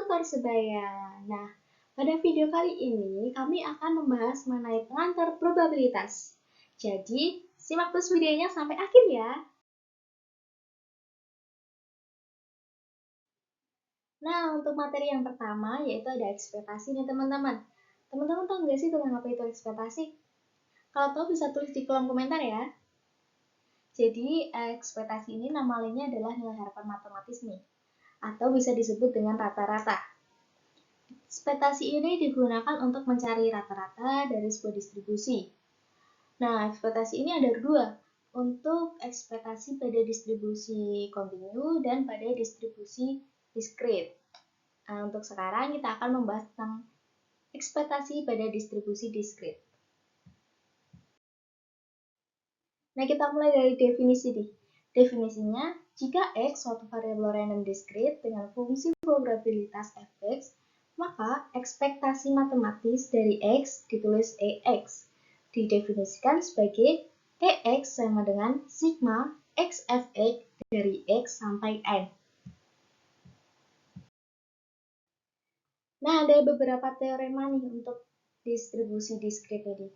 tutor sebaya. Nah, pada video kali ini kami akan membahas mengenai pengantar probabilitas. Jadi, simak terus videonya sampai akhir ya. Nah, untuk materi yang pertama yaitu ada ekspektasi nih teman-teman. Teman-teman tahu nggak sih tentang apa itu ekspektasi? Kalau tahu bisa tulis di kolom komentar ya. Jadi, ekspektasi ini nama lainnya adalah nilai harapan matematis nih, atau bisa disebut dengan rata-rata. Ekspektasi ini digunakan untuk mencari rata-rata dari sebuah distribusi. Nah, ekspektasi ini ada dua, untuk ekspektasi pada distribusi kontinu dan pada distribusi diskrit. Nah, untuk sekarang kita akan membahas tentang ekspektasi pada distribusi diskrit. Nah, kita mulai dari definisi nih. Definisinya, jika X suatu variabel random diskrit dengan fungsi probabilitas fx, maka ekspektasi matematis dari X ditulis EX. Didefinisikan sebagai EX sama dengan sigma X fx dari X sampai N. Nah, ada beberapa teorema nih untuk distribusi diskrit tadi.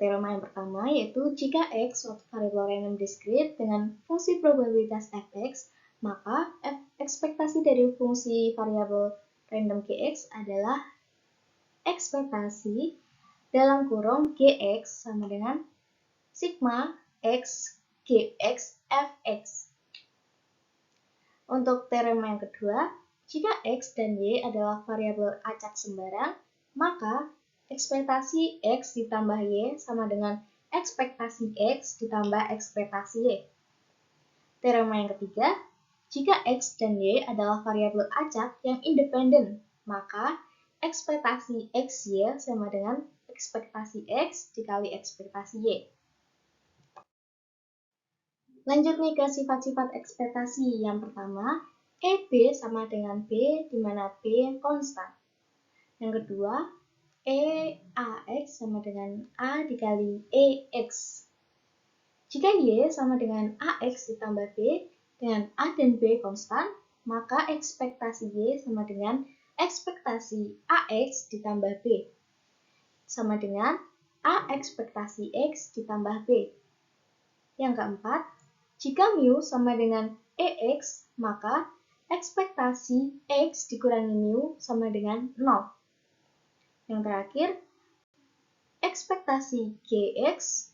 Teorema yang pertama yaitu jika X suatu variabel random diskrit dengan fungsi probabilitas fx, maka ekspektasi dari fungsi variabel random gx adalah ekspektasi dalam kurung gx sama dengan sigma x gx fx. Untuk teorema yang kedua, jika x dan y adalah variabel acak sembarang, maka ekspektasi x ditambah y sama dengan ekspektasi x ditambah ekspektasi y. Teorema yang ketiga, jika x dan y adalah variabel acak yang independen, maka ekspektasi xy sama dengan ekspektasi x dikali ekspektasi y. Lanjut nih ke sifat-sifat ekspektasi. Yang pertama, EB sama dengan B, di mana B konstan. Yang kedua, EAX sama dengan A dikali EX. Jika Y sama dengan AX ditambah B, dengan A dan B konstan, maka ekspektasi Y sama dengan ekspektasi AX ditambah B. Sama dengan A ekspektasi X ditambah B. Yang keempat, jika mu sama dengan EX, maka ekspektasi X dikurangi mu sama dengan 0. Yang terakhir, ekspektasi GX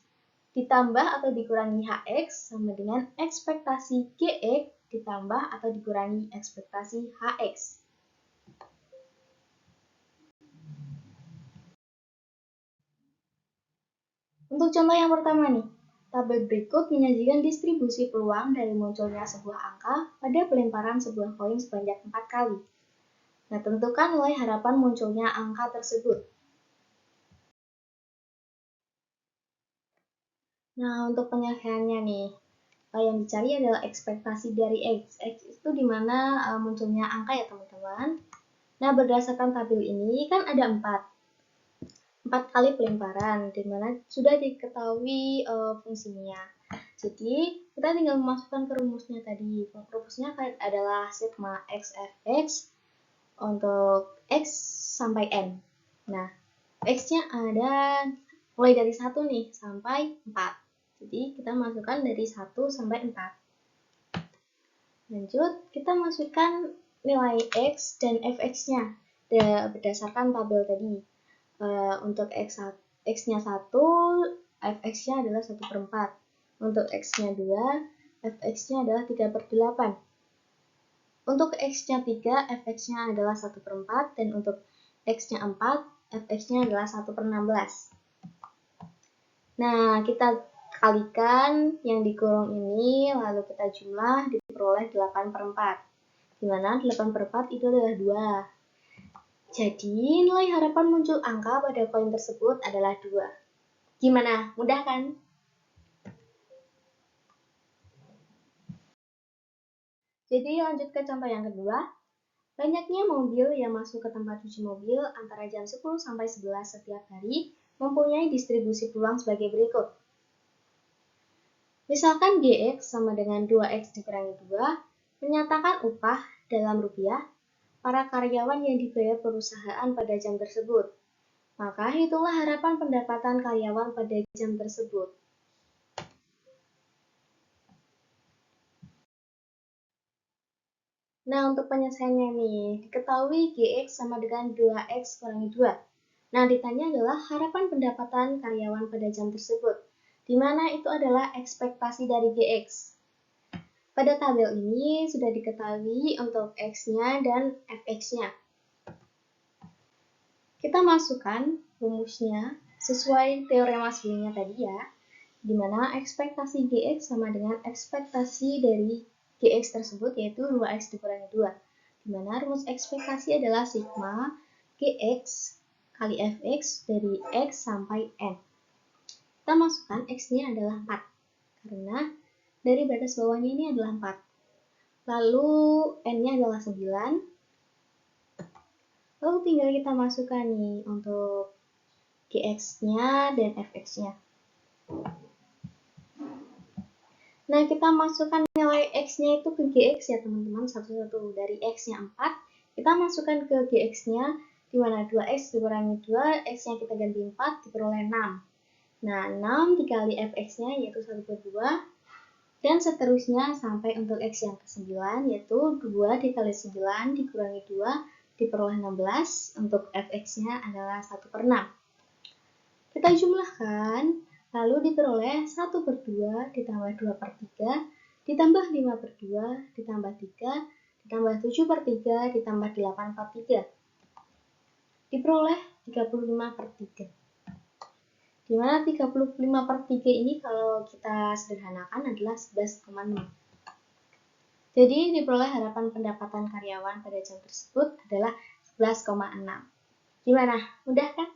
ditambah atau dikurangi HX sama dengan ekspektasi GX ditambah atau dikurangi ekspektasi HX. Untuk contoh yang pertama nih, tabel berikut menyajikan distribusi peluang dari munculnya sebuah angka pada pelemparan sebuah koin sebanyak 4 kali. Nah, tentukan nilai harapan munculnya angka tersebut. Nah, untuk penyelesaiannya nih, yang dicari adalah ekspektasi dari X. X itu dimana munculnya angka ya teman-teman. Nah, berdasarkan tabel ini kan ada 4 kali pelemparan, dimana sudah diketahui fungsinya. Jadi, kita tinggal memasukkan ke rumusnya tadi. Rumusnya adalah sigma x fx untuk x sampai n. Nah, x-nya ada mulai dari 1 nih sampai 4. Jadi, kita masukkan dari 1 sampai 4. Lanjut, kita masukkan nilai x dan fx-nya berdasarkan tabel tadi. Untuk x-nya 1, fx-nya adalah 1/4. Untuk x-nya 2, fx-nya adalah 3/8. Untuk x-nya 3, fx-nya adalah 1/4. Dan untuk x-nya 4, fx-nya adalah 1/16. Nah, kita kalikan yang dikurung ini, lalu kita jumlah, diperoleh 8/4. Dimana 8/4 itu adalah 2. Jadi, nilai harapan muncul angka pada koin tersebut adalah 2. Gimana? Mudah kan? Jadi, lanjut ke contoh yang kedua. Banyaknya mobil yang masuk ke tempat cuci mobil antara jam 10 sampai 11 setiap hari mempunyai distribusi peluang sebagai berikut. Misalkan GX sama dengan 2X dikurangi 2, menyatakan upah dalam rupiah para karyawan yang dibayar perusahaan pada jam tersebut. Maka hitunglah harapan pendapatan karyawan pada jam tersebut. Nah, untuk penyelesaiannya nih, diketahui GX sama dengan 2X kurangi 2. Nah, ditanya adalah harapan pendapatan karyawan pada jam tersebut, di mana itu adalah ekspektasi dari GX. Pada tabel ini sudah diketahui untuk X-nya dan Fx-nya. Kita masukkan rumusnya sesuai teorema sebelumnya tadi ya, di mana ekspektasi GX sama dengan ekspektasi dari GX tersebut, yaitu 2X dikurangi 2. Di mana rumus ekspektasi adalah sigma GX kali Fx dari X sampai N. Kita masukkan X-nya adalah 4, karena dari batas bawahnya ini adalah 4. Lalu N-nya adalah 9. Lalu tinggal kita masukkan nih untuk GX-nya dan Fx-nya. Nah, kita masukkan nilai X-nya itu ke GX ya teman-teman, satu-satu. Dari X-nya 4, kita masukkan ke GX-nya, di mana 2X dikurangi 2, X-nya kita ganti 4, diperoleh 6. Nah, 6 dikali Fx-nya yaitu 1/2, dan seterusnya sampai untuk X yang ke-9, yaitu 2 dikali 9 dikurangi 2, diperoleh 16, untuk Fx-nya adalah 1/6. Kita jumlahkan, lalu diperoleh 1/2 ditambah 2/3 ditambah 5/2 ditambah 3 ditambah 7/3 ditambah 8/3. Diperoleh 35/3. Di mana 35/3 ini kalau kita sederhanakan adalah 11,6. Jadi diperoleh harapan pendapatan karyawan pada jam tersebut adalah 11,6. Gimana? Mudah kan?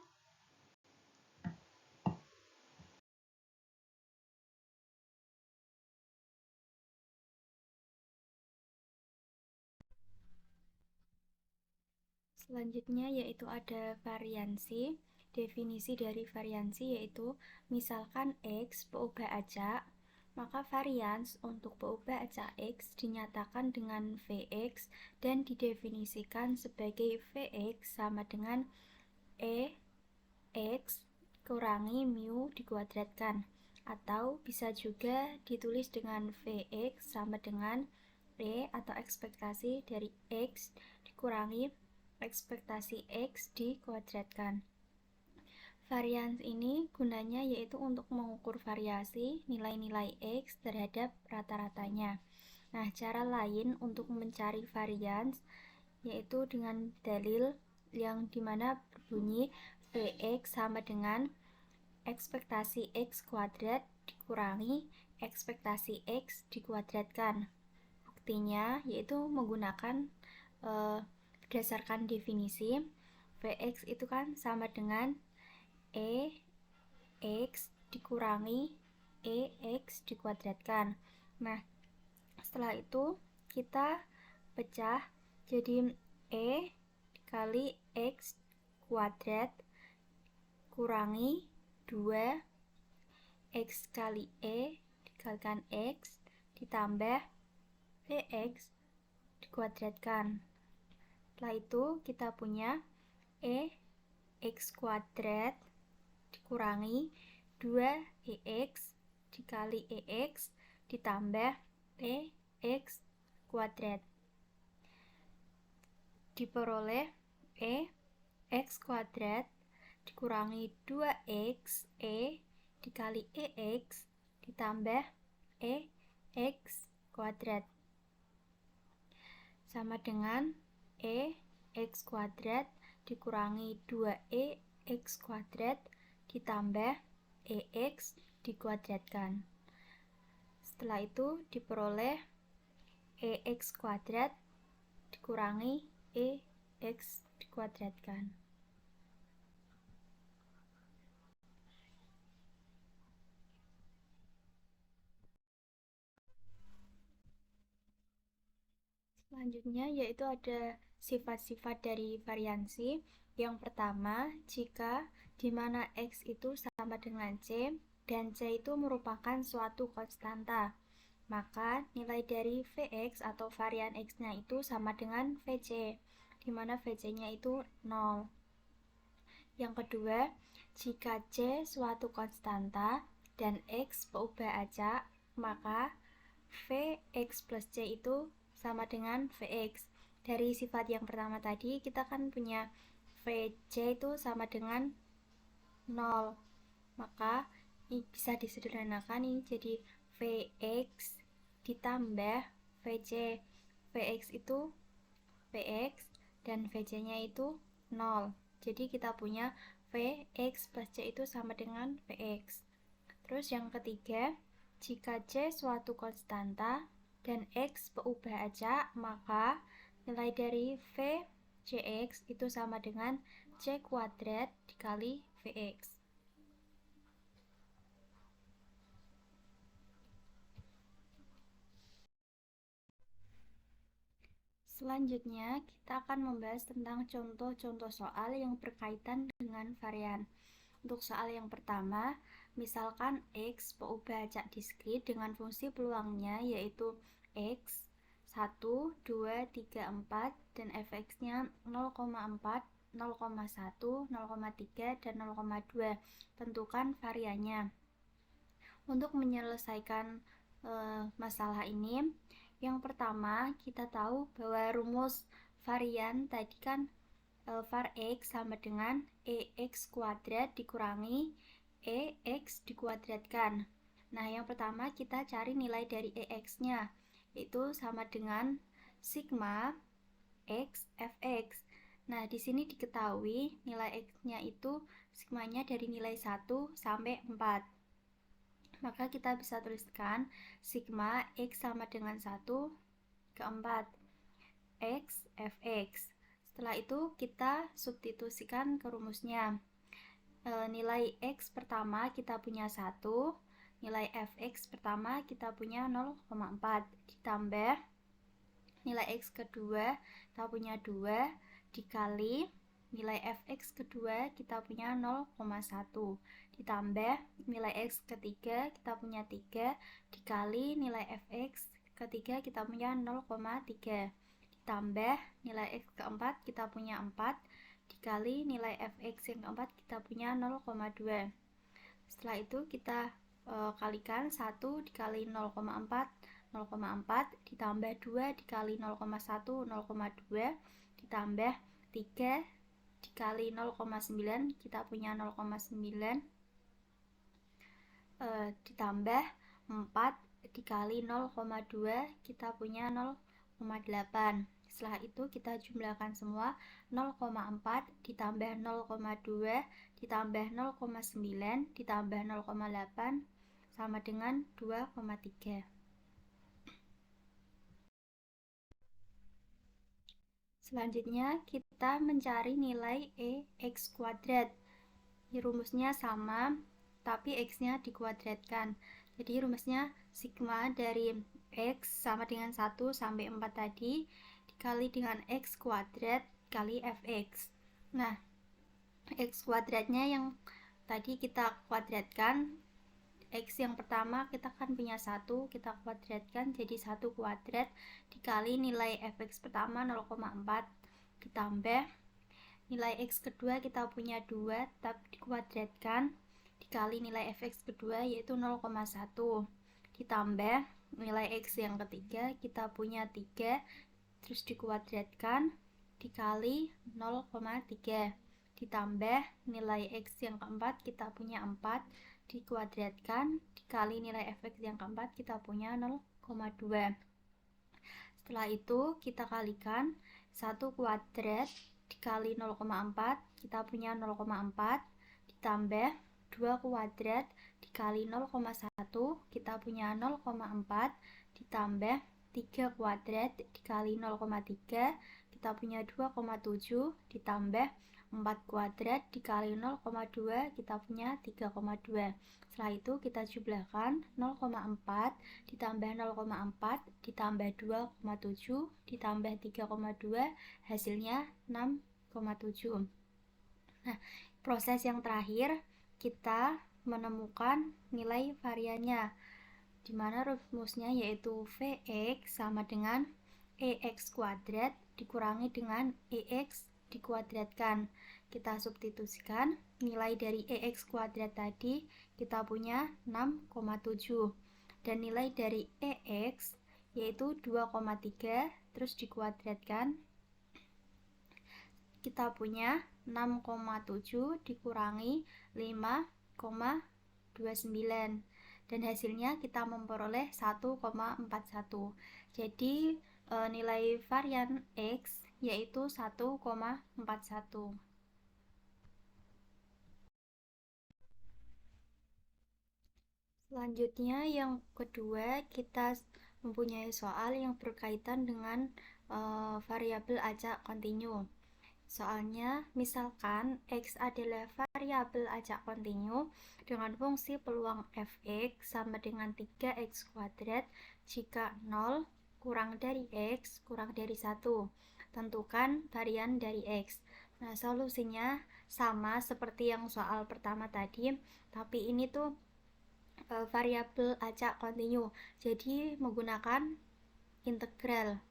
Selanjutnya yaitu ada variansi. Definisi dari variansi yaitu misalkan X berubah acak, maka varians untuk berubah acak X dinyatakan dengan Vx dan didefinisikan sebagai Vx sama dengan X kurangi mu dikuadratkan, atau bisa juga ditulis dengan Vx sama dengan atau ekspektasi dari X dikurangi ekspektasi X dikuadratkan. Varians ini gunanya yaitu untuk mengukur variasi nilai-nilai X terhadap rata-ratanya. Nah, cara lain untuk mencari varians yaitu dengan dalil yang dimana berbunyi Vx sama dengan ekspektasi X kuadrat dikurangi ekspektasi X dikuadratkan. Buktinya yaitu menggunakan berdasarkan definisi, Vx itu kan sama dengan X dikurangi X dikuadratkan. Nah, setelah itu kita pecah jadi dikali X kuadrat kurangi 2 X kali dikalikan X ditambah Vx dikuadratkan. Setelah itu kita punya X kuadrat dikurangi 2x dikali X ditambah X kuadrat diperoleh X kuadrat dikurangi 2x dikali X ditambah X kuadrat sama dengan X kuadrat dikurangi 2x kuadrat ditambah X dikuadratkan. Setelah itu diperoleh X kuadrat dikurangi X dikuadratkan. Selanjutnya yaitu ada sifat-sifat dari variansi. Yang pertama, jika di mana X itu sama dengan C dan C itu merupakan suatu konstanta, maka nilai dari Vx atau varian X-nya itu sama dengan Vc. di mana VC-nya itu 0. Yang kedua, jika C suatu konstanta dan X berubah acak, maka Vx plus C itu sama dengan Vx. Dari sifat yang pertama tadi, kita kan punya Vc itu sama dengan 0. Maka ini bisa disederhanakan, ini jadi Vx ditambah Vc. Vx itu Vx dan Vc-nya itu 0. Jadi kita punya Vx plus C itu sama dengan Vx. Terus yang ketiga, jika C suatu konstanta dan X berubah acak, maka nilai dari Vcx itu sama dengan C kuadrat dikali Vx. Selanjutnya, kita akan membahas tentang contoh-contoh soal yang berkaitan dengan varian. Untuk soal yang pertama, misalkan X berubah acak diskrit dengan fungsi peluangnya yaitu X 1, 2, 3, 4 dan fx-nya 0,4, 0,1, 0,3 dan 0,2. Tentukan variannya. Untuk menyelesaikan masalah ini, yang pertama kita tahu bahwa rumus varian tadi kan var x sama dengan EX kuadrat dikurangi EX dikuadratkan. Nah, yang pertama kita cari nilai dari EX-nya, itu sama dengan sigma X Fx. Nah, di sini diketahui nilai X-nya itu sigmanya dari nilai 1 sampai 4. Maka kita bisa tuliskan sigma X sama dengan 1 ke 4 X Fx. Setelah itu kita substitusikan ke rumusnya. Nilai X pertama kita punya 1, nilai Fx pertama kita punya 0,4, ditambah nilai X kedua kita punya 2, dikali nilai Fx kedua kita punya 0,1, ditambah nilai X ketiga kita punya 3, dikali nilai Fx ketiga kita punya 0,3, ditambah nilai X keempat kita punya 4, dikali nilai Fx yang keempat kita punya 0,2. Setelah itu kita kalikan 1 dikali 0,4, 0,4, ditambah 2 dikali 0,1, 0,2, ditambah 3 dikali 0,9 kita punya 0,9, ditambah 4 dikali 0,2 kita punya 0,8. Setelah itu kita jumlahkan semua, 0,4 ditambah 0,2 ditambah 0,9 ditambah 0,8 sama dengan 2,3. Selanjutnya kita mencari nilai EX kuadrat. Rumusnya sama, tapi X-nya dikuadratkan. Jadi rumusnya sigma dari X sama dengan 1 sampai 4 tadi dikali dengan X kuadrat kali Fx. Nah, X kuadratnya yang tadi kita kuadratkan, X yang pertama kita kan punya 1, kita kuadratkan jadi 1 kuadrat dikali nilai Fx pertama 0,4, ditambah nilai X kedua kita punya 2 tapi dikuadratkan dikali nilai Fx kedua yaitu 0,1, ditambah nilai X yang ketiga kita punya 3 terus dikuadratkan dikali 0,3, ditambah nilai X yang keempat kita punya 4 dikuadratkan dikali nilai Fx yang keempat kita punya 0,2. Setelah itu kita kalikan 1 kuadrat dikali 0,4 kita punya 0,4, ditambah 2 kuadrat dikali 0,1 kita punya 0,4, ditambah 3 kuadrat dikali 0,3 kita punya 2,7, ditambah 4 kuadrat dikali 0,2 kita punya 3,2. Setelah itu kita jumlahkan 0,4 ditambah 0,4 ditambah 2,7 ditambah 3,2 hasilnya 6,7. Nah, proses yang terakhir kita menemukan nilai variannya, di mana rumusnya yaitu Vx sama dengan EX kuadrat dikurangi dengan EX dikuadratkan. Kita substitusikan nilai dari EX kuadrat tadi kita punya 6,7 dan nilai dari EX yaitu 2,3 terus dikuadratkan kita punya 6,7 dikurangi 5,29 dan hasilnya kita memperoleh 1,41. Jadi nilai varian X yaitu 1,41. Selanjutnya yang kedua, kita mempunyai soal yang berkaitan dengan variabel acak kontinu. Soalnya, misalkan X adalah variabel acak kontinu dengan fungsi peluang fx sama dengan 3x kuadrat jika 0 kurang dari x kurang dari 1. Tentukan varian dari x. Nah, solusinya sama seperti yang soal pertama tadi, tapi ini tuh variabel acak kontinu. Jadi menggunakan integral.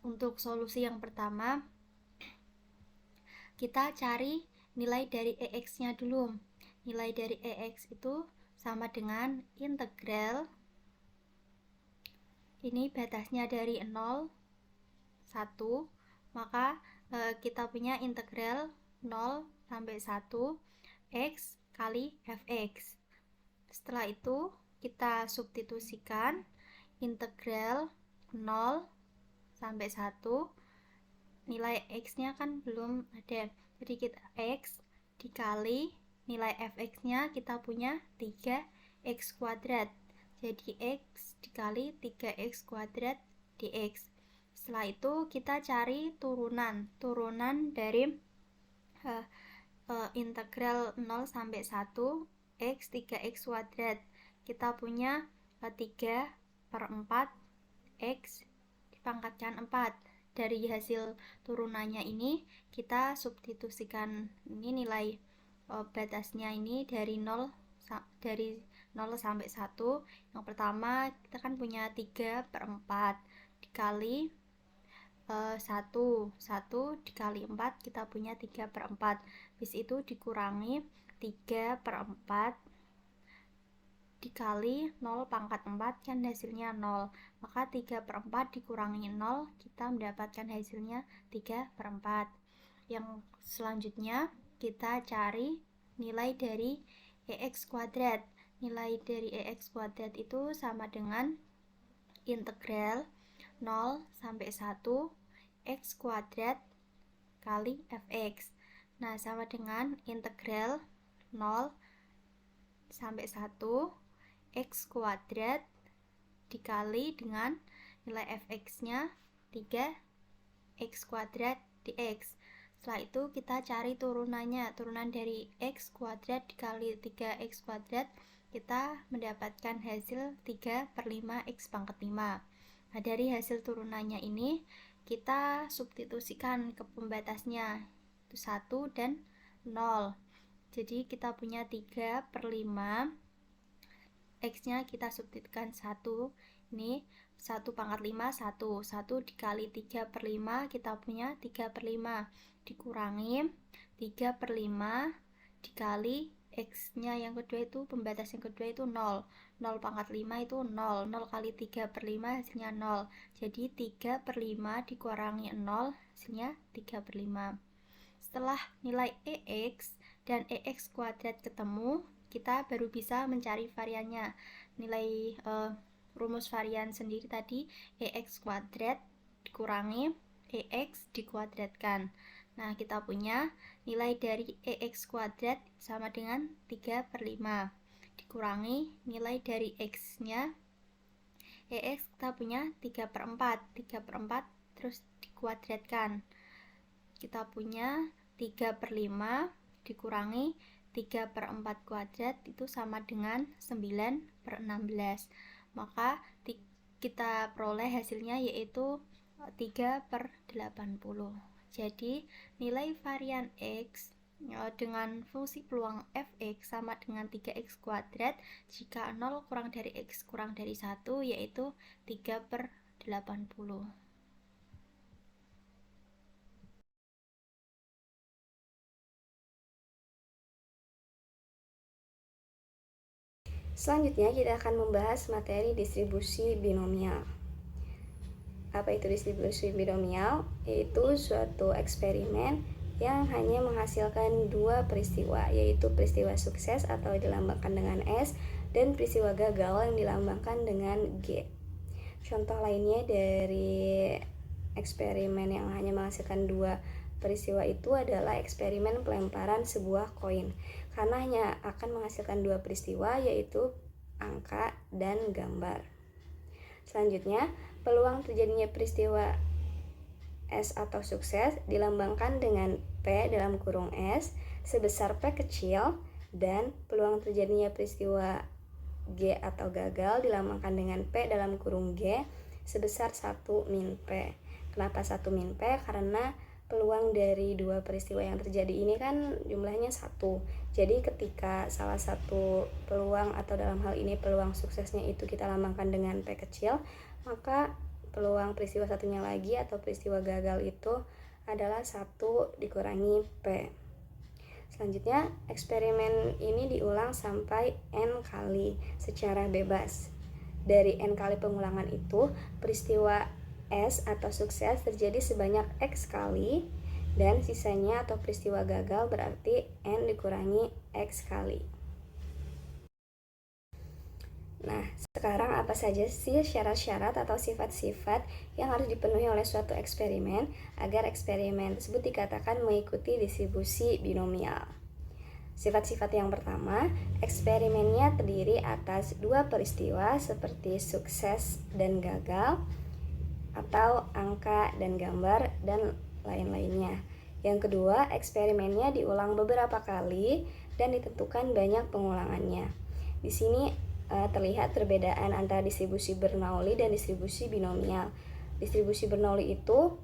Untuk solusi yang pertama, kita cari nilai dari EX-nya dulu. Nilai dari EX itu sama dengan integral. Ini batasnya dari 0, 1. Maka kita punya integral 0 sampai 1 X kali Fx. Setelah itu kita substitusikan integral 0 sampai 1. Nilai X-nya kan belum ada, jadi kita X dikali nilai Fx-nya kita punya 3x kuadrat, jadi X dikali 3x kuadrat dx. Setelah itu kita cari turunan dari integral 0 sampai 1 X 3x kuadrat. Kita punya 3/4 X dipangkatkan 4. Dari hasil turunannya ini kita substitusikan ini nilai batasnya ini dari 0 sampai 1. Yang pertama kita kan punya 3/4 dikali 1 dikali 4 kita punya 3/4. Habis itu dikurangi 3/4 dikali 0 pangkat 4 kan hasilnya 0. Maka 3/4 dikurangi 0 kita mendapatkan hasilnya 3/4. Yang selanjutnya kita cari nilai dari EX kuadrat. Nilai dari EX kuadrat itu sama dengan integral 0 sampai 1 X kuadrat kali Fx. Nah, sama dengan integral 0 sampai 1 X kuadrat dikali dengan nilai Fx-nya 3x kuadrat dx. Setelah itu kita cari turunannya. Turunan dari x kuadrat dikali 3x kuadrat kita mendapatkan hasil 3/5 x pangkat 5. Nah, dari hasil turunannya ini kita substitusikan ke pembatasnya, itu 1 dan 0. Jadi kita punya 3/5, X-nya kita substitusikan 1, ini 1 pangkat 5, 1 dikali 3/5 kita punya 3/5 dikurangi 3/5 dikali X-nya yang kedua itu pembatas yang kedua itu 0 pangkat 5 itu 0 kali 3/5 hasilnya 0. Jadi 3/5 dikurangi 0 hasilnya 3/5. Setelah nilai EX dan EX kuadrat ketemu, kita baru bisa mencari variannya. Nilai rumus varian sendiri tadi EX kuadrat dikurangi EX dikuadratkan. Nah, kita punya nilai dari EX kuadrat sama dengan 3/5 dikurangi nilai dari X-nya EX kita punya 3/4 terus dikuadratkan. Kita punya 3/5 dikurangi 3/4 kuadrat itu sama dengan 9/16. Maka kita peroleh hasilnya yaitu 3/80. Jadi nilai varian X dengan fungsi peluang fx sama dengan 3x kuadrat jika 0 kurang dari x kurang dari 1 yaitu 3/80. 80. Selanjutnya kita akan membahas materi distribusi binomial. Apa itu distribusi binomial? Yaitu suatu eksperimen yang hanya menghasilkan dua peristiwa, yaitu peristiwa sukses atau dilambangkan dengan S dan peristiwa gagal yang dilambangkan dengan G. Contoh lainnya dari eksperimen yang hanya menghasilkan dua peristiwa itu adalah eksperimen pelemparan sebuah koin, karena hanya akan menghasilkan dua peristiwa, yaitu angka dan gambar. Selanjutnya, peluang terjadinya peristiwa S atau sukses dilambangkan dengan P dalam kurung S sebesar P kecil, dan peluang terjadinya peristiwa G atau gagal dilambangkan dengan P dalam kurung G sebesar 1 min P. Kenapa 1 min P? Karena peluang dari dua peristiwa yang terjadi ini kan jumlahnya 1. Jadi ketika salah satu peluang atau dalam hal ini peluang suksesnya itu kita lambangkan dengan P kecil, maka peluang peristiwa satunya lagi atau peristiwa gagal itu adalah 1 dikurangi P. Selanjutnya, eksperimen ini diulang sampai N kali secara bebas. Dari N kali pengulangan itu, peristiwa S atau sukses terjadi sebanyak X kali, dan sisanya atau peristiwa gagal berarti N dikurangi X kali. Nah, sekarang apa saja sih syarat-syarat atau sifat-sifat yang harus dipenuhi oleh suatu eksperimen agar eksperimen tersebut dikatakan mengikuti distribusi binomial? Sifat-sifat yang pertama, eksperimennya terdiri atas dua peristiwa seperti sukses dan gagal, atau angka dan gambar, dan lain-lainnya. Yang kedua, eksperimennya diulang beberapa kali dan ditentukan banyak pengulangannya. Di sini terlihat perbedaan antara distribusi Bernoulli dan distribusi binomial. Distribusi Bernoulli itu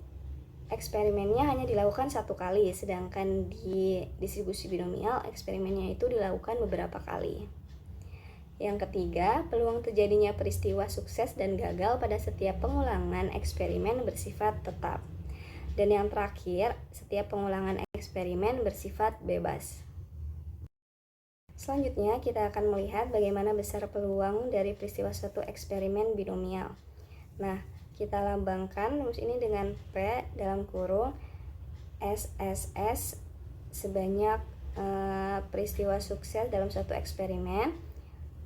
eksperimennya hanya dilakukan satu kali, sedangkan di distribusi binomial eksperimennya itu dilakukan beberapa kali. Yang ketiga, peluang terjadinya peristiwa sukses dan gagal pada setiap pengulangan eksperimen bersifat tetap. Dan yang terakhir, setiap pengulangan eksperimen bersifat bebas. Selanjutnya, kita akan melihat bagaimana besar peluang dari peristiwa suatu eksperimen binomial. Nah, kita lambangkan rumus ini dengan P dalam kurung SSS sebanyak peristiwa sukses dalam suatu eksperimen,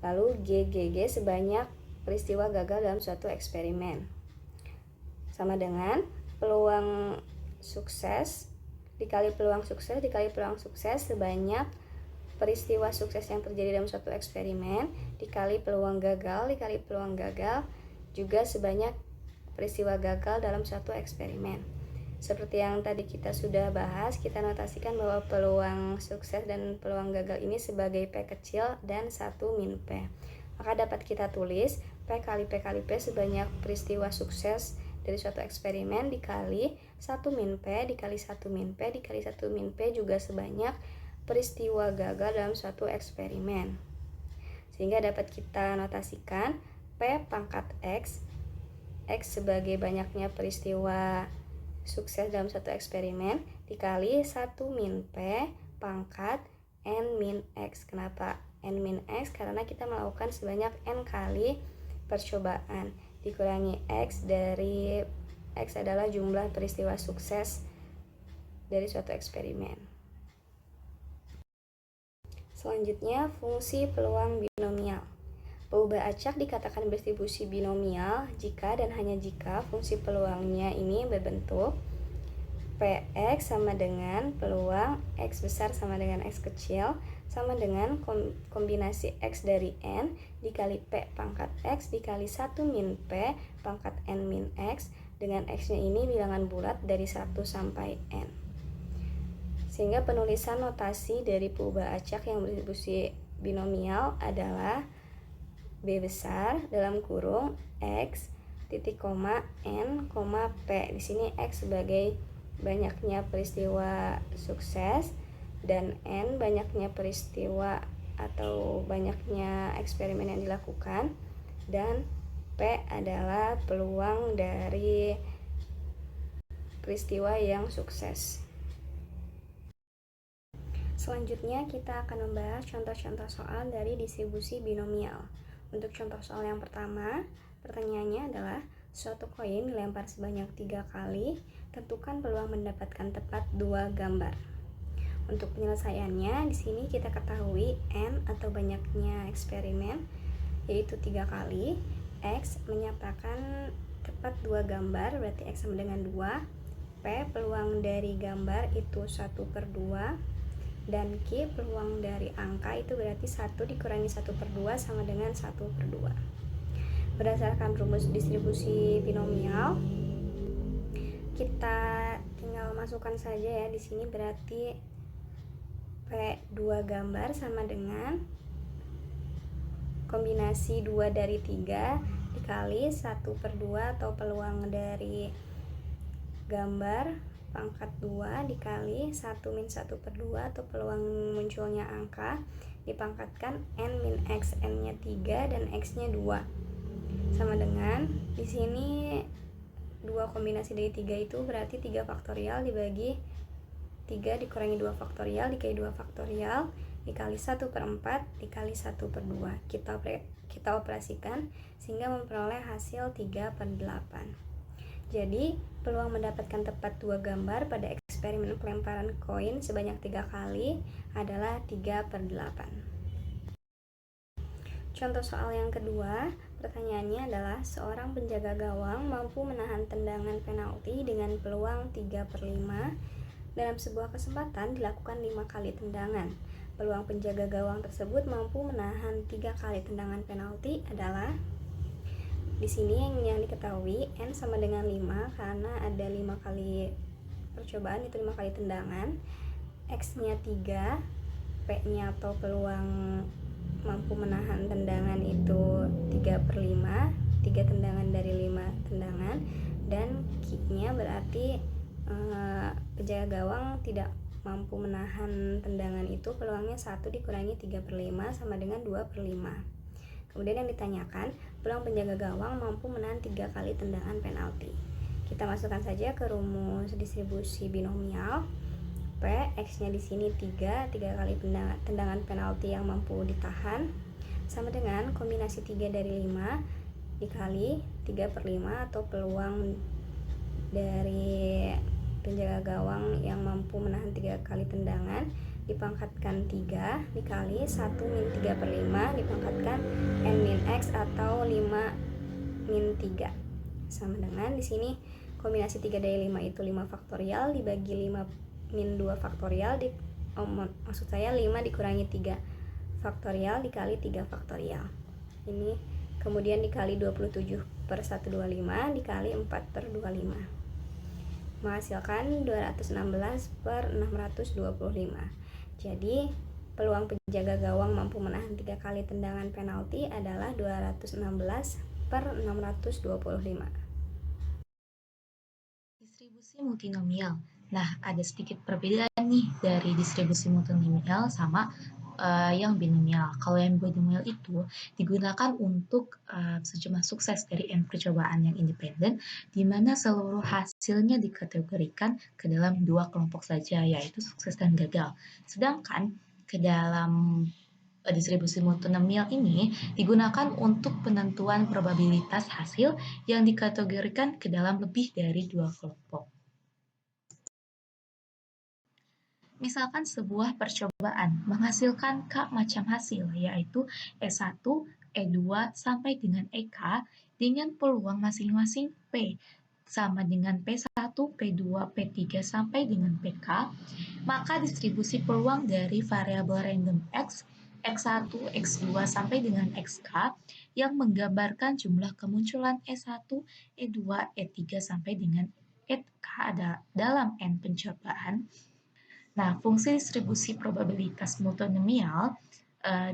lalu GGG sebanyak peristiwa gagal dalam suatu eksperimen. Sama dengan peluang sukses dikali peluang sukses dikali peluang sukses sebanyak peristiwa sukses yang terjadi dalam suatu eksperimen dikali peluang gagal dikali peluang gagal juga sebanyak peristiwa gagal dalam suatu eksperimen. Seperti yang tadi kita sudah bahas, kita notasikan bahwa peluang sukses dan peluang gagal ini sebagai P kecil dan 1 min P. Maka dapat kita tulis P kali P kali P sebanyak peristiwa sukses dari suatu eksperimen dikali 1 min P dikali 1 min P dikali 1 min P juga sebanyak peristiwa gagal dalam suatu eksperimen. Sehingga dapat kita notasikan P pangkat X sebagai banyaknya peristiwa sukses dalam suatu eksperimen dikali 1 min P pangkat N min X. Kenapa N min X? Karena kita melakukan sebanyak N kali percobaan dikurangi X, dari X adalah jumlah peristiwa sukses dari suatu eksperimen. Selanjutnya, fungsi peluang binomial. Peubah acak dikatakan berdistribusi binomial jika dan hanya jika fungsi peluangnya ini berbentuk Px sama dengan peluang X besar sama dengan X kecil sama dengan kombinasi X dari N dikali P pangkat X dikali 1 min P pangkat N min X, dengan X nya ini bilangan bulat dari 1 sampai N. Sehingga penulisan notasi dari peubah acak yang berdistribusi binomial adalah B besar dalam kurung X titik koma N koma P. Di sini X sebagai banyaknya peristiwa sukses dan N banyaknya peristiwa atau banyaknya eksperimen yang dilakukan, dan P adalah peluang dari peristiwa yang sukses. Selanjutnya kita akan membahas contoh-contoh soal dari distribusi binomial. Untuk contoh soal yang pertama, pertanyaannya adalah suatu koin dilempar sebanyak 3 kali, tentukan peluang mendapatkan tepat 2 gambar. Untuk penyelesaiannya, di sini kita ketahui N atau banyaknya eksperimen, yaitu 3 kali. X menyatakan tepat 2 gambar, berarti X sama dengan 2. P peluang dari gambar itu 1/2. Dan Q peluang dari angka itu berarti 1 dikurangi 1/2 sama dengan 1/2. Berdasarkan rumus distribusi binomial, kita tinggal masukkan saja ya. Di sini berarti P 2 gambar sama dengan kombinasi 2 dari 3 dikali 1/2 atau peluang dari gambar pangkat 2 dikali 1 min 1/2 atau peluang munculnya angka dipangkatkan N min X, N-nya 3 dan X-nya 2. Sama dengan di sini 2 kombinasi dari 3 itu berarti 3 faktorial dibagi 3 dikurangi 2 faktorial dikali 2 faktorial dikali 1/4 dikali 1/2. Kita operasikan sehingga memperoleh hasil 3/8. Jadi, peluang mendapatkan tepat 2 gambar pada eksperimen pelemparan koin sebanyak 3 kali adalah 3/8. Contoh soal yang kedua, pertanyaannya adalah seorang penjaga gawang mampu menahan tendangan penalti dengan peluang 3/5. Dalam sebuah kesempatan dilakukan 5 kali tendangan. Peluang penjaga gawang tersebut mampu menahan 3 kali tendangan penalti adalah, di sini yang diketahui N sama dengan 5 karena ada 5 kali percobaan, itu 5 kali tendangan. X-nya 3, P-nya atau peluang mampu menahan tendangan itu 3/5, 3 tendangan dari 5 tendangan. Dan Q-nya berarti penjaga gawang tidak mampu menahan tendangan itu, peluangnya 1 dikurangi 3/5 sama dengan 2/5. Kemudian yang ditanyakan, peluang penjaga gawang mampu menahan 3 kali tendangan penalti. Kita masukkan saja ke rumus distribusi binomial. P, X-nya di sini 3 kali tendangan penalti yang mampu ditahan sama dengan kombinasi 3 dari 5 dikali 3/5 atau peluang dari penjaga gawang yang mampu menahan 3 kali tendangan dipangkatkan 3 dikali 1 min 3/5 dipangkatkan N min X atau 5 min 3 sama dengan di sini kombinasi 3 dari 5 itu 5 faktorial dibagi 5 min 2 faktorial maksud saya 5 dikurangi 3 faktorial dikali 3 faktorial. Ini kemudian dikali 27/125 dikali 4/25 menghasilkan 216/625. Jadi, peluang penjaga gawang mampu menahan 3 kali tendangan penalti adalah 216/625. Distribusi multinomial. Nah, ada sedikit perbedaan nih dari distribusi multinomial sama yang binomial. Kalau yang binomial itu digunakan untuk sejumlah sukses dari n percobaan yang independen, di mana seluruh hasilnya dikategorikan ke dalam 2 kelompok saja, yaitu sukses dan gagal. Sedangkan ke dalam distribusi multinomial ini digunakan untuk penentuan probabilitas hasil yang dikategorikan ke dalam lebih dari 2 kelompok. Misalkan sebuah percobaan menghasilkan K macam hasil, yaitu E1, E2, sampai dengan EK dengan peluang masing-masing P sama dengan P1, P2, P3, sampai dengan PK, maka distribusi peluang dari variabel random X, X1, X2, sampai dengan XK yang menggambarkan jumlah kemunculan E1, E2, E3, sampai dengan EK dalam N pencobaan. Nah, fungsi distribusi probabilitas multinomial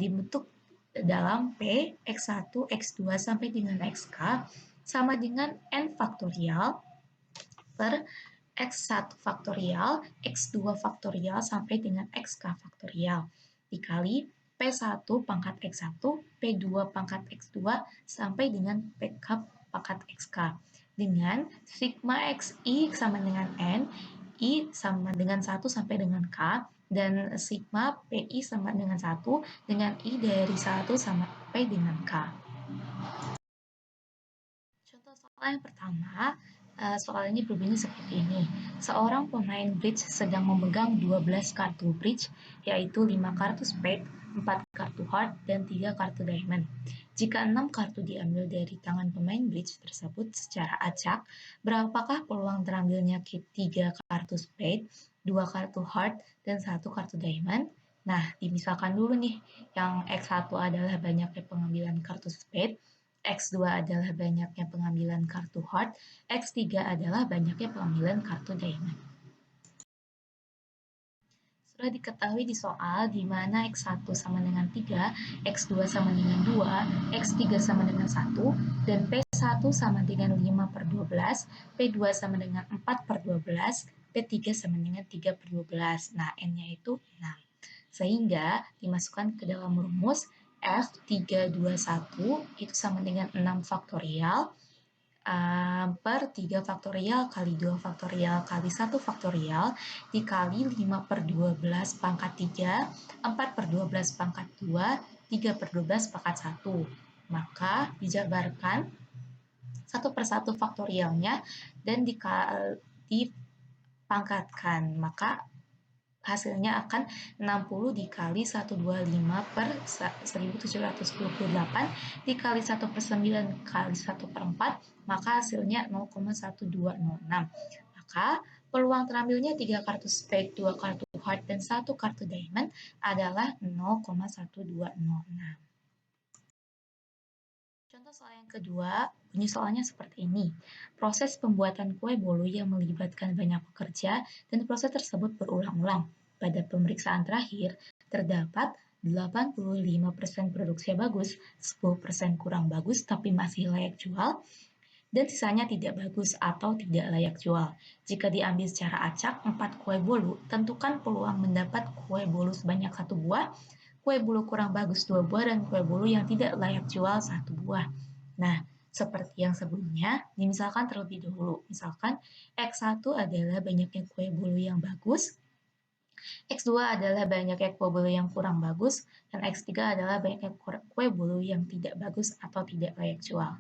dibentuk dalam P, X1, X2, sampai dengan XK sama dengan N faktorial per X1 faktorial, X2 faktorial, sampai dengan XK faktorial dikali P1 pangkat X1, P2 pangkat X2, sampai dengan PK pangkat XK. Dengan sigma XI sama dengan N, I sama dengan 1 sampai dengan K, dan sigma PI sama dengan 1 dengan I dari 1 sampai dengan K. Contoh soal yang pertama, soal ini berbunyi seperti ini. Seorang pemain bridge sedang memegang 12 kartu bridge, yaitu 5 kartu spade, 4 kartu heart, dan 3 kartu diamond. Jika 6 kartu diambil dari tangan pemain bridge tersebut secara acak, berapakah peluang terambilnya 3 kartu spade, 2 kartu heart, dan 1 kartu diamond? Nah, dimisalkan dulu nih, yang X1 adalah banyaknya pengambilan kartu spade, X2 adalah banyaknya pengambilan kartu heart, X3 adalah banyaknya pengambilan kartu diamond. Sudah diketahui di soal di mana X1 sama dengan 3, X2 sama dengan 2, X3 sama dengan 1, dan P1 sama dengan 5 per 12, P2 sama dengan 4 per 12, P3 sama dengan 3 per 12. Nah, N-nya itu 6. Sehingga dimasukkan ke dalam rumus F321 itu sama dengan 6 faktorial per 3 faktorial kali 2 faktorial kali 1 faktorial dikali 5 per 12 pangkat 3, 4 per 12 pangkat 2, 3 per 12 pangkat 1. Maka dijabarkan 1 per 1 faktorialnya dan dipangkatkan. Maka hasilnya akan 60 dikali 125 per 1728 dikali 1 per 9 kali 1 per 4, maka hasilnya 0,1206. Maka peluang terambilnya 3 kartu spade, 2 kartu heart, dan 1 kartu diamond adalah 0,1206. Contoh soal yang kedua, bunyi soalnya seperti ini. Proses pembuatan kue bolu yang melibatkan banyak pekerja dan proses tersebut berulang-ulang. Pada pemeriksaan terakhir, terdapat 85% produksi bagus, 10% kurang bagus tapi masih layak jual, dan sisanya tidak bagus atau tidak layak jual. Jika diambil secara acak 4 kue bolu, tentukan peluang mendapat kue bolu sebanyak 1 buah, kue bolu kurang bagus 2 buah, dan kue bolu yang tidak layak jual 1 buah. Nah, seperti yang sebelumnya, dimisalkan terlebih dahulu. Misalkan X1 adalah banyaknya kue bolu yang bagus, X2 adalah banyaknya kue bolu yang kurang bagus, dan X3 adalah banyaknya kue bolu yang tidak bagus atau tidak layak jual.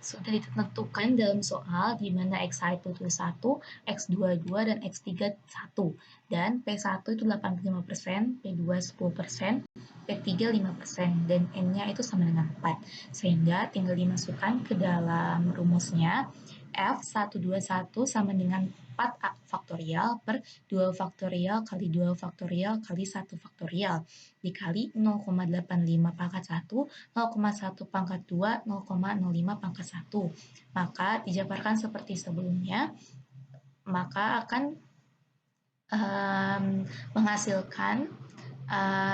Sudah ditentukan dalam soal di mana X1 itu 1, X2 2, dan X3 1. Dan P1 itu 85%, P2 10%, P3 5%, dan N-nya itu sama dengan 4. Sehingga tinggal dimasukkan ke dalam rumusnya, F121 sama dengan 4 faktorial per 2 faktorial kali 2 faktorial kali 1 faktorial dikali 0,85 pangkat 1, 0,1 pangkat 2, 0,05 pangkat 1. Maka dijabarkan seperti sebelumnya, maka akan menghasilkan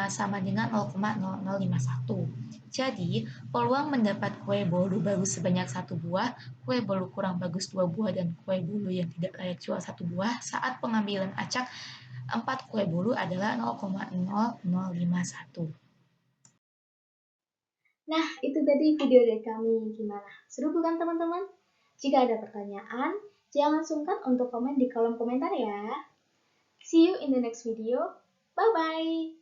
sama dengan 0,0051. Jadi, peluang mendapat kue bolu bagus sebanyak 1 buah, kue bolu kurang bagus 2 buah, dan kue bolu yang tidak layak jual 1 buah saat pengambilan acak 4 kue bolu adalah 0,0051. Nah, itu tadi video dari kami. Gimana? Seru bukan teman-teman? Jika ada pertanyaan, jangan sungkan untuk komen di kolom komentar ya. See you in the next video. Bye-bye.